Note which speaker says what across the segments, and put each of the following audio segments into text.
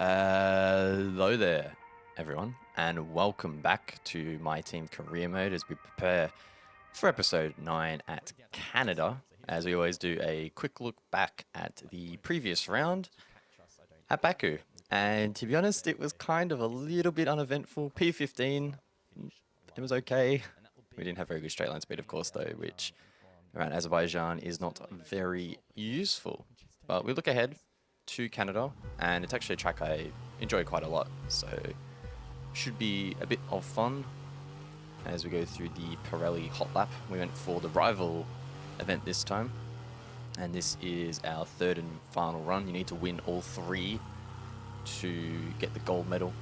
Speaker 1: Hello there, everyone, and welcome back to my team career mode as we prepare for episode 9 at Canada. As we always do, a quick look back at the previous round at Baku. And to be honest, it was kind of a little bit uneventful. P15, it was okay. We didn't have very good straight line speed, of course, though, which around Azerbaijan is not very useful. But we look ahead to Canada, and it's actually a track I enjoy quite a lot, so should be a bit of fun as we go through the Pirelli Hot Lap. We went for the rival event this time, and this is our third and final run. You need to win all three to get the gold medal,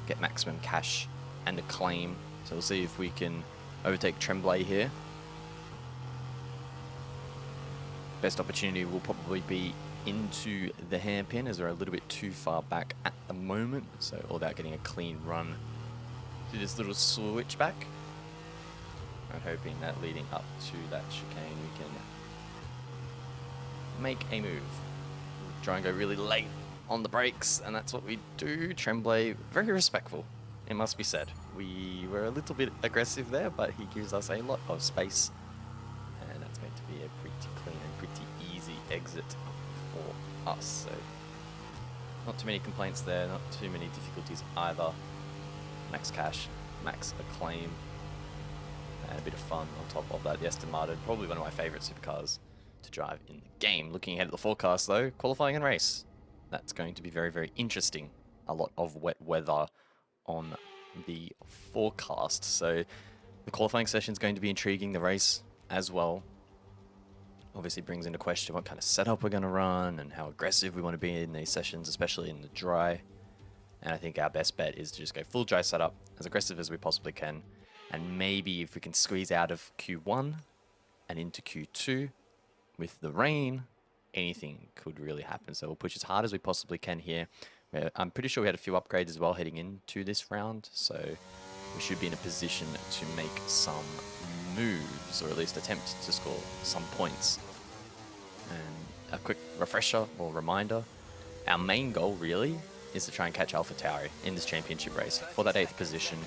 Speaker 1: get maximum cash and a claim. So we'll see if we can overtake Tremblay here. Best opportunity will probably be into the hairpin as we're a little bit too far back at the moment. So all about getting a clean run through this little switchback. I'm hoping that leading up to that chicane we can make a move. Try and go really late on the brakes, and that's what we do. Tremblay, very respectful, it must be said. We were a little bit aggressive there, but he gives us a lot of space. And that's going to be a pretty clean and pretty easy exit for us. So not too many complaints there, not too many difficulties either. Max cash, max acclaim, and a bit of fun on top of that. The Aston Martin, probably one of my favorite supercars to drive in the game. Looking ahead at the forecast though, qualifying and race. That's going to be very, very interesting. A lot of wet weather on the forecast. So the qualifying session is going to be intriguing. The race as well obviously brings into question what kind of setup we're going to run and how aggressive we want to be in these sessions, especially in the dry. And I think our best bet is to just go full dry setup, as aggressive as we possibly can. And maybe if we can squeeze out of Q1 and into Q2 with the rain, anything could really happen. So we'll push as hard as we possibly can here. I'm pretty sure we had a few upgrades as well heading into this round. So we should be in a position to make some moves, or at least attempt to score some points. And a quick refresher or reminder, our main goal really is to try and catch AlphaTauri in this championship race for that 8th position,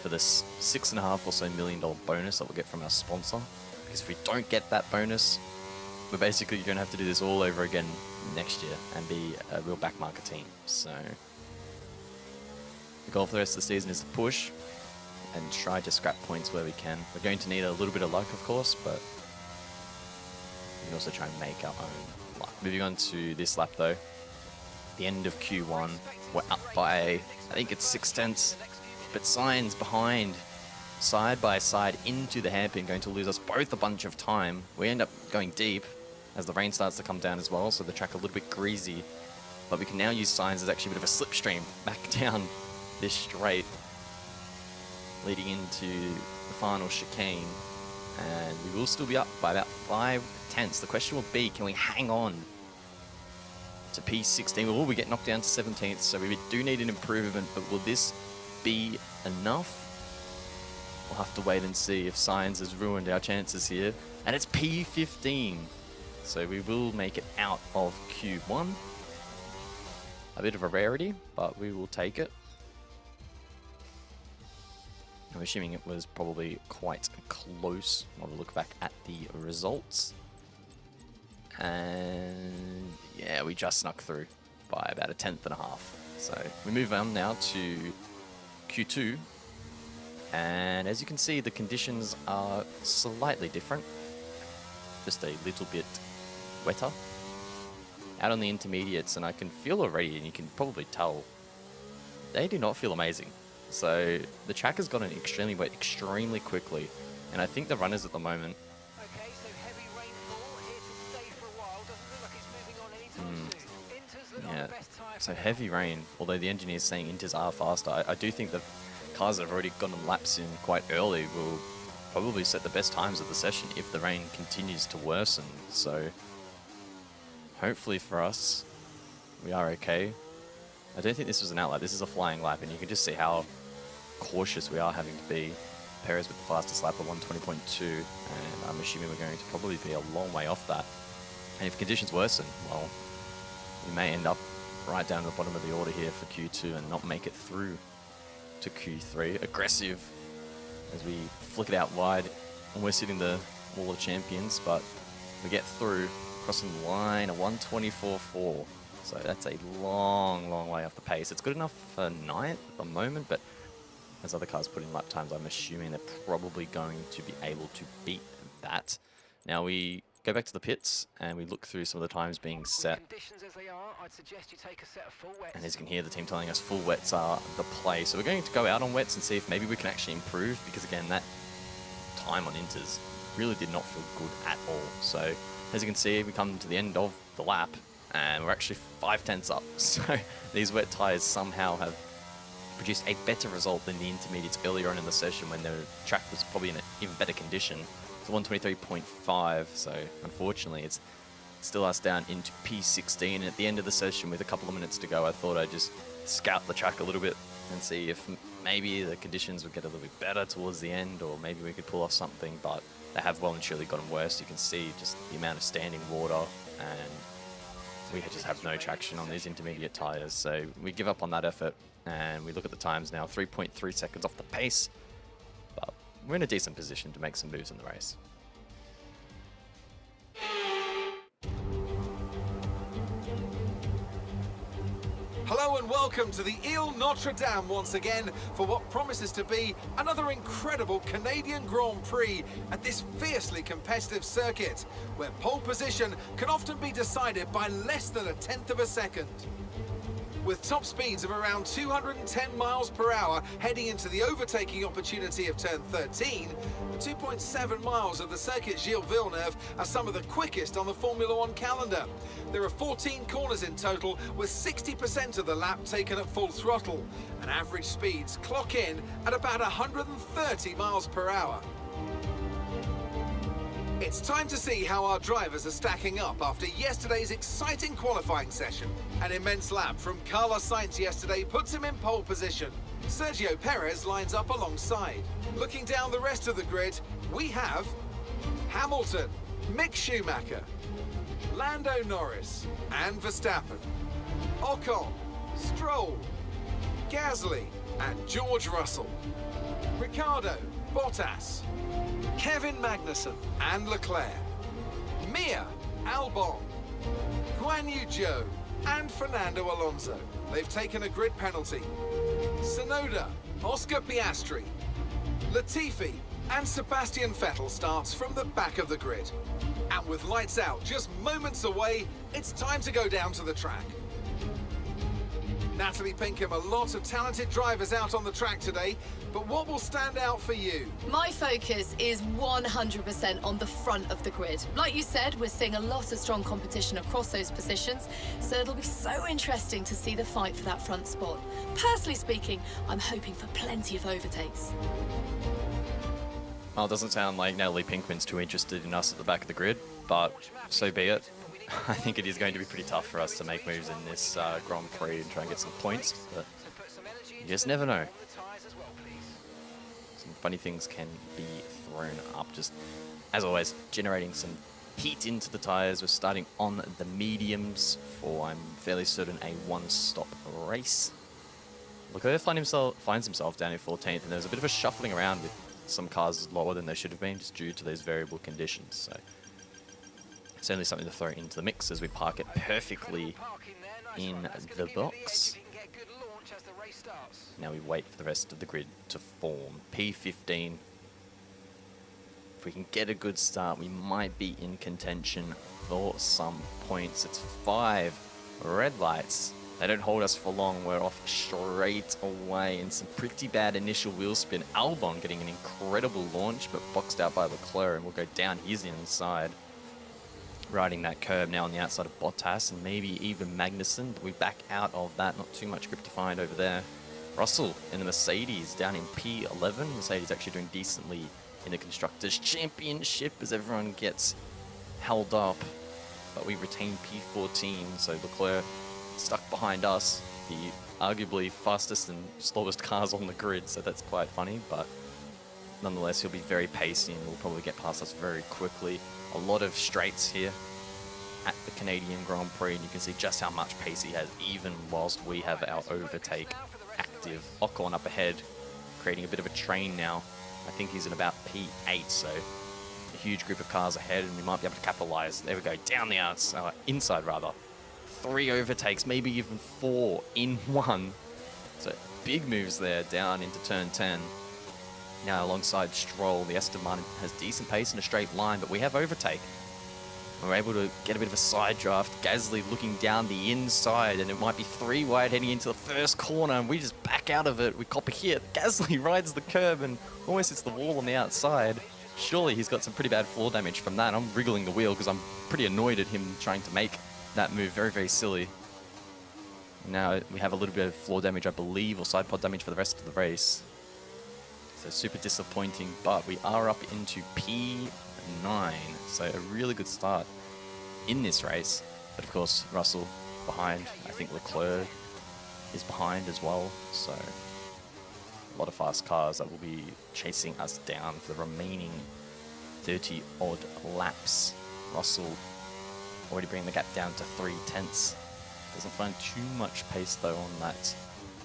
Speaker 1: for this $6.5 or so million bonus that we'll get from our sponsor. Because if we don't get that bonus, we're basically going to have to do this all over again next year and be a real backmarker team. So the goal for the rest of the season is to push and try to scrap points where we can. We're going to need a little bit of luck, of course, but we can also try and make our own luck. Moving on to this lap though, the end of Q1, we're up by, I think it's 0.6, but Sainz behind, side by side into the hairpin, going to lose us both a bunch of time. We end up going deep as the rain starts to come down as well, so the track a little bit greasy, but we can now use Sainz as actually a bit of a slipstream back down this straight, leading into the final chicane, and we will still be up by about 0.5. The question will be, can we hang on to P16? Will we get knocked down to 17th? So we do need an improvement, but will this be enough? We'll have to wait and see if Sainz has ruined our chances here. And it's P15, so we will make it out of Q1. A bit of a rarity, but we will take it. I'm assuming it was probably quite close. I'll look back at the results. And yeah, we just snuck through by about 1/10.5. So we move on now to Q2. And as you can see, the conditions are slightly different. Just a little bit wetter. Out on the intermediates, and I can feel already, and you can probably tell, they do not feel amazing. So the track has gotten extremely wet extremely quickly, and I think the runners at the moment,
Speaker 2: Okay, so heavy rainfall here to stay for a while. Doesn't look like it's moving on anytime soon. Inters look like the best tyre.
Speaker 1: so heavy rain, although the engineer's saying Inters are faster, I do think the cars that have already gotten laps in quite early will probably set the best times of the session if the rain continues to worsen. So hopefully for us, we are okay. I don't think this was an outlap, this is a flying lap, and you can just see how cautious we are having to be. Perez with the fastest lap of 120.2, and I'm assuming we're going to probably be a long way off that. And if conditions worsen, well, we may end up right down to the bottom of the order here for Q2 and not make it through to Q3. Aggressive as we flick it out wide, almost hitting the wall of champions, but we get through, crossing the line, a 124.4. So that's a long, long way off the pace. It's good enough for 9th at the moment, but as other cars put in lap times, I'm assuming they're probably going to be able to beat that. Now we go back to the pits and we look through some of the times being set.
Speaker 2: Conditions as they are, I'd suggest you take a set of full wets.
Speaker 1: And as you can hear, the team telling us full wets are the play. So we're going to go out on wets and see if maybe we can actually improve, because again, that time on inters really did not feel good at all. So as you can see, we come to the end of the lap and we're actually 5/10 up. So these wet tires somehow have produced a better result than the intermediates earlier on in the session when the track was probably in an even better condition. It's 123.5, so unfortunately it's still us down into P16. And at the end of the session with a couple of minutes to go, I thought I'd just scout the track a little bit and see if maybe the conditions would get a little bit better towards the end, or maybe we could pull off something, but they have well and truly gotten worse. You can see just the amount of standing water, and we just have no traction on these intermediate tires. So we give up on that effort, and we look at the times now, 3.3 seconds off the pace, but we're in a decent position to make some moves in the race.
Speaker 3: Hello and welcome to the Ile Notre Dame once again for what promises to be another incredible Canadian Grand Prix at this fiercely competitive circuit, where pole position can often be decided by less than 1/10 of a second. With top speeds of around 210 miles per hour heading into the overtaking opportunity of turn 13, the 2.7 miles of the circuit Gilles Villeneuve are some of the quickest on the Formula One calendar. There are 14 corners in total, with 60% of the lap taken at full throttle, and average speeds clock in at about 130 miles per hour. It's time to see how our drivers are stacking up after yesterday's exciting qualifying session. An immense lap from Carlos Sainz yesterday puts him in pole position. Sergio Perez lines up alongside. Looking down the rest of the grid, we have Hamilton, Mick Schumacher, Lando Norris and Verstappen, Ocon, Stroll, Gasly and George Russell, Ricciardo, Bottas, Kevin Magnussen and Leclerc, Mia, Albon, Guan Yu Zhou and Fernando Alonso. They've taken a grid penalty. Tsunoda, Oscar Piastri, Latifi and Sebastian Vettel starts from the back of the grid. And with lights out just moments away, it's time to go down to the track. Natalie Pinkham, a lot of talented drivers out on the track today, but what will stand out for you?
Speaker 4: My focus is 100% on the front of the grid. Like you said, we're seeing a lot of strong competition across those positions, so it'll be so interesting to see the fight for that front spot. Personally speaking, I'm hoping for plenty of overtakes.
Speaker 1: Well, it doesn't sound like Natalie Pinkman's too interested in us at the back of the grid, but so be it. I think it is going to be pretty tough for us to make moves in this Grand Prix and try and get some points, but you just never know. Some funny things can be thrown up, just as always, generating some heat into the tyres. We're starting on the mediums for, I'm fairly certain, a one-stop race. Leclerc finds himself down in 14th, and there's a bit of a shuffling around with some cars lower than they should have been just due to those variable conditions. So certainly something to throw into the mix as we park it perfectly in the box. Now we wait for the rest of the grid to form. P15. If we can get a good start, we might be in contention for some points. It's 5 red lights. They don't hold us for long. We're off straight away in some pretty bad initial wheel spin. Albon getting an incredible launch, but boxed out by Leclerc, and we'll go down his inside. Riding that curb now on the outside of Bottas and maybe even Magnussen, but we back out of that. Not too much grip to find over there. Russell in the Mercedes down in P11. Mercedes actually doing decently in the Constructors' Championship as everyone gets held up, but we retain P14, so Leclerc stuck behind us, the arguably fastest and slowest cars on the grid, so that's quite funny, but nonetheless he'll be very pacey and will probably get past us very quickly. A lot of straights here, at the Canadian Grand Prix, and you can see just how much pace he has, even whilst we have our overtake active. Ocon up ahead, creating a bit of a train now. I think he's in about P8, so a huge group of cars ahead, and we might be able to capitalize. There we go, down the outside, inside rather. 3 overtakes, maybe even 4 in one. So big moves there down into turn 10. Now alongside Stroll, the Aston Martin has decent pace in a straight line, but we have overtake. We're able to get a bit of a side draft. Gasly looking down the inside, and it might be 3 wide heading into the first corner, and we just back out of it. We cop a hit. Gasly rides the curb and almost hits the wall on the outside. Surely he's got some pretty bad floor damage from that. I'm wriggling the wheel because I'm pretty annoyed at him trying to make that move. Very, very silly. Now we have a little bit of floor damage, I believe, or side pod damage for the rest of the race. So super disappointing, but we are up into P9. So a really good start in this race. But of course, Russell behind. I think Leclerc is behind as well. So a lot of fast cars that will be chasing us down for the remaining 30 odd laps. Russell already bringing the gap down to 3/10. Doesn't find too much pace though on that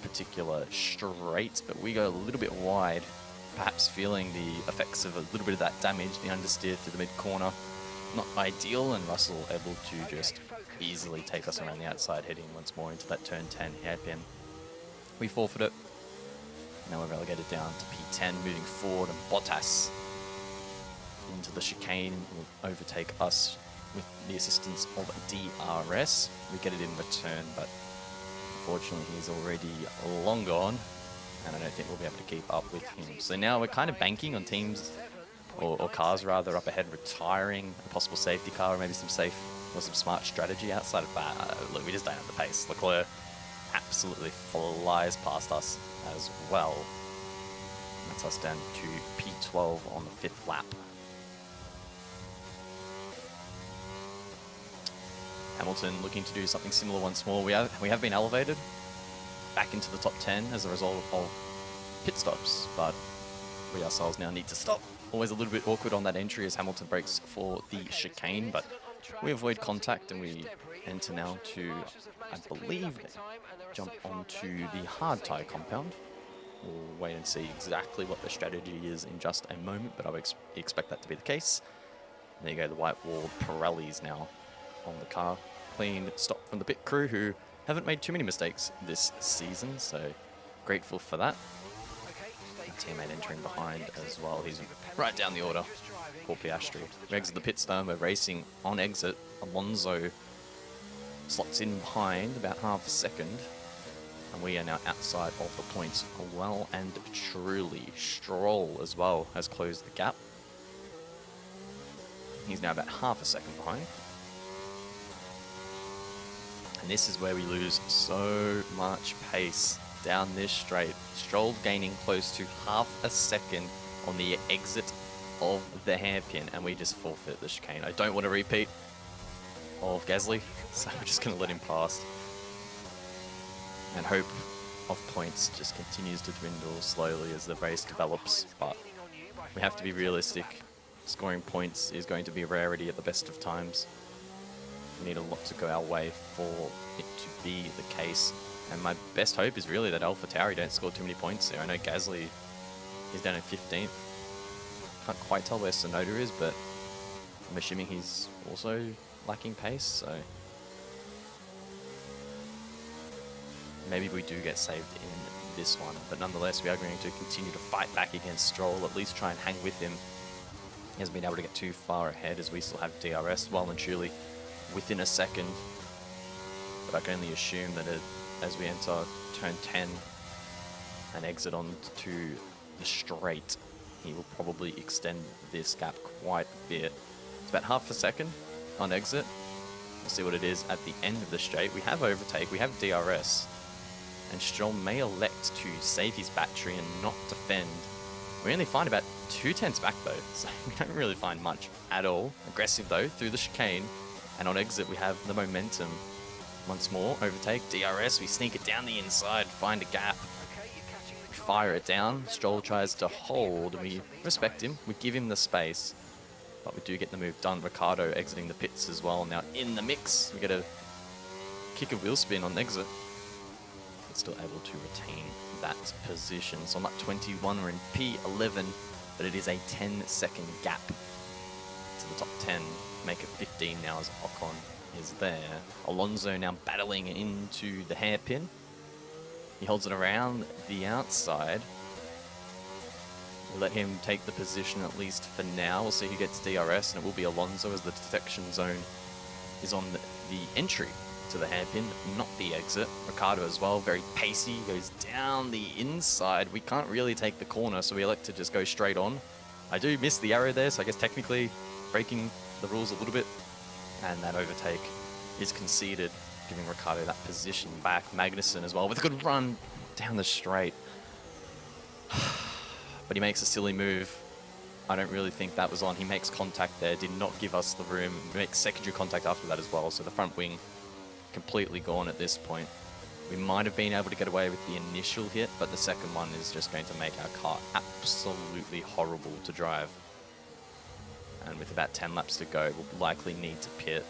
Speaker 1: particular straight, but we go a little bit wide, perhaps feeling the effects of a little bit of that damage. The understeer through the mid corner, not ideal, and Russell able to just easily take us around the outside, heading once more into that turn 10 hairpin. We forfeit it. Now we're relegated down to P10, moving forward, and Bottas into the chicane will overtake us with the assistance of DRS. We get it in return, but unfortunately he's already long gone, and I don't think we'll be able to keep up with him. So now we're kind of banking on teams, or cars rather, up ahead retiring a possible safety car, or maybe some safe or some smart strategy. Outside of that, look, we just don't have the pace. Leclerc absolutely flies past us as well. That's us down to P12 on the 5th lap. Hamilton looking to do something similar once more. We have been elevated back into the top 10 as a result of pit stops, but we ourselves now need to stop. Always a little bit awkward on that entry as Hamilton breaks for the chicane, but we avoid contact and we enter now to, I believe, jump onto the hard tyre compound. We'll wait and see exactly what the strategy is in just a moment, but I would expect that to be the case. There you go, the white wall Pirellis now on the car. Clean stop from the pit crew, who haven't made too many mistakes this season, so grateful for that. Teammate entering behind as well. He's right down the order. Poor Piastri. We exit the pit stone. We're racing on exit. Alonso slots in behind about half a second, and we are now outside of the points. Well and truly. Stroll as well has closed the gap. He's now about half a second behind. And this is where we lose so much pace down this straight. Stroll gaining close to half a second on the exit of the hairpin, and we just forfeit the chicane. I don't want to repeat of Gasly, so we're just going to let him pass. And hope of points just continues to dwindle slowly as the race develops, but we have to be realistic. Scoring points is going to be a rarity at the best of times. We need a lot to go our way for it to be the case. And my best hope is really that AlphaTauri don't score too many points there. I know Gasly is down in 15th. Can't quite tell where Tsunoda is, but I'm assuming he's also lacking pace, so maybe we do get saved in this one. But nonetheless, we are going to continue to fight back against Stroll, at least try and hang with him. He hasn't been able to get too far ahead as we still have DRS well and truly within a second. But I can only assume that as we enter turn 10 and exit onto the straight, he will probably extend this gap quite a bit. It's about half a second on exit. We'll see what it is at the end of the straight. We have overtake, we have DRS, and Stroll may elect to save his battery and not defend. We only find about 2/10 back though, so we don't really find much at all. Aggressive though, through the chicane, and on exit we have the momentum. Once more, overtake, DRS, we sneak it down the inside, find a gap, we fire it down. Stroll tries to hold, and we respect him, we give him the space. but we do get the move done. Ricardo exiting the pits as well. Now in the mix, we get a kick of wheel spin on exit. But still able to retain that position. So on lap 21, we're in P11, but it is a 10-second gap to the top 10. Make it 15 now as Ocon is there. Alonso now battling into the hairpin. He holds it around the outside. We'll let him take the position at least for now. We'll see who gets DRS, and it will be Alonso as the detection zone is on the entry to the hairpin, not the exit. Ricardo as well, very pacey, goes down the inside. We can't really take the corner, so we elect to just go straight on. I do miss the arrow there, so I guess technically breaking the rules a little bit. And that overtake is conceded, giving Ricardo that position back. Magnussen as well with a good run down the straight. But he makes a silly move. I don't really think that was on. He makes contact there, did not give us the room. He makes secondary contact after that as well, so the front wing completely gone at this point. We might have been able to get away with the initial hit, but the second one is just going to make our car absolutely horrible to drive. And with about 10 laps to go, we'll likely need to pit.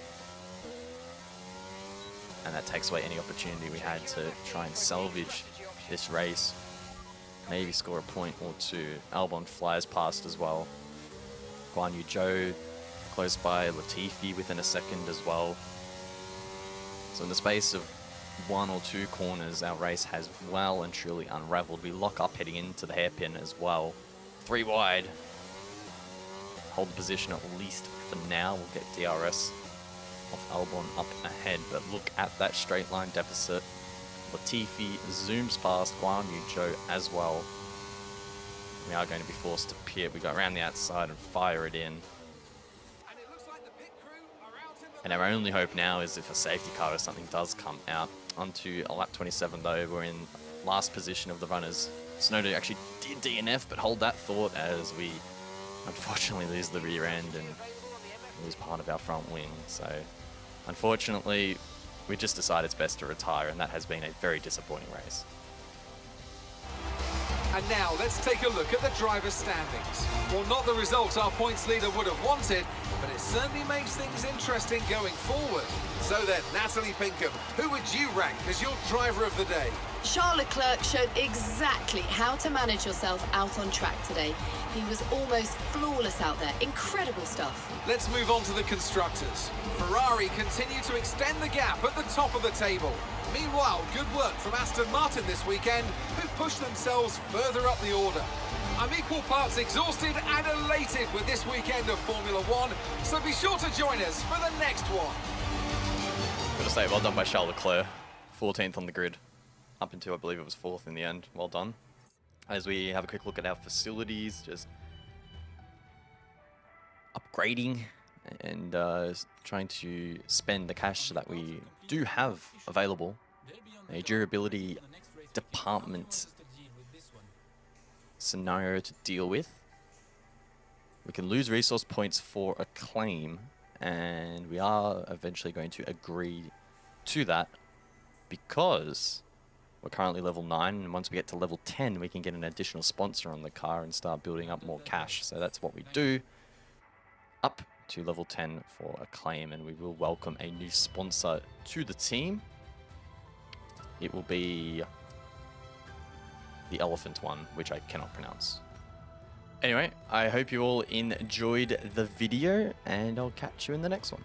Speaker 1: And that takes away any opportunity we had to try and salvage this race. Maybe score a point or two. Albon flies past as well. Guan Yu Zhou close by. Latifi within a second as well. So in the space of 1 or 2 corners, our race has well and truly unraveled. We lock up heading into the hairpin as well. 3 wide. Hold the position at least for now. We'll get DRS off Albon up ahead, but look at that straight line deficit. Latifi zooms past Guan Yu Zhou as well. We are going to be forced to pit. We go around the outside and fire it in. And our only hope now is if a safety car or something does come out. Onto a lap 27 though, we're in last position of the runners. Tsunoda actually did DNF, but hold that thought as we unfortunately lose the rear end and lose part of our front wing. So unfortunately, we just decided it's best to retire, and that has been a very disappointing race.
Speaker 3: And now let's take a look at the driver's standings. Well, not the result our points leader would have wanted, but it certainly makes things interesting going forward. So then, Natalie Pinkham, who would you rank as your driver of the day?
Speaker 4: Charles Leclerc showed exactly how to manage yourself out on track today. He was almost flawless out there. Incredible stuff.
Speaker 3: Let's move on to the constructors. Ferrari continue to extend the gap at the top of the table. Meanwhile, good work from Aston Martin this weekend, who pushed themselves further up the order. I'm equal parts exhausted and elated with this weekend of Formula One, so be sure to join us for the next one.
Speaker 1: Gotta say, well done by Charles Leclerc. 14th on the grid. Up until, I believe it was 4th in the end. Well done. As we have a quick look at our facilities, just upgrading and trying to spend the cash that we do have available. A durability department scenario to deal with. We can lose resource points for a claim, and we are eventually going to agree to that because we're currently level 9, and once we get to level 10 we can get an additional sponsor on the car and start building up more cash. So that's what we do, up to level 10 for a claim, and we will welcome a new sponsor to the team. It will be the elephant one, which I cannot pronounce. Anyway, I hope you all enjoyed the video, and I'll catch you in the next one.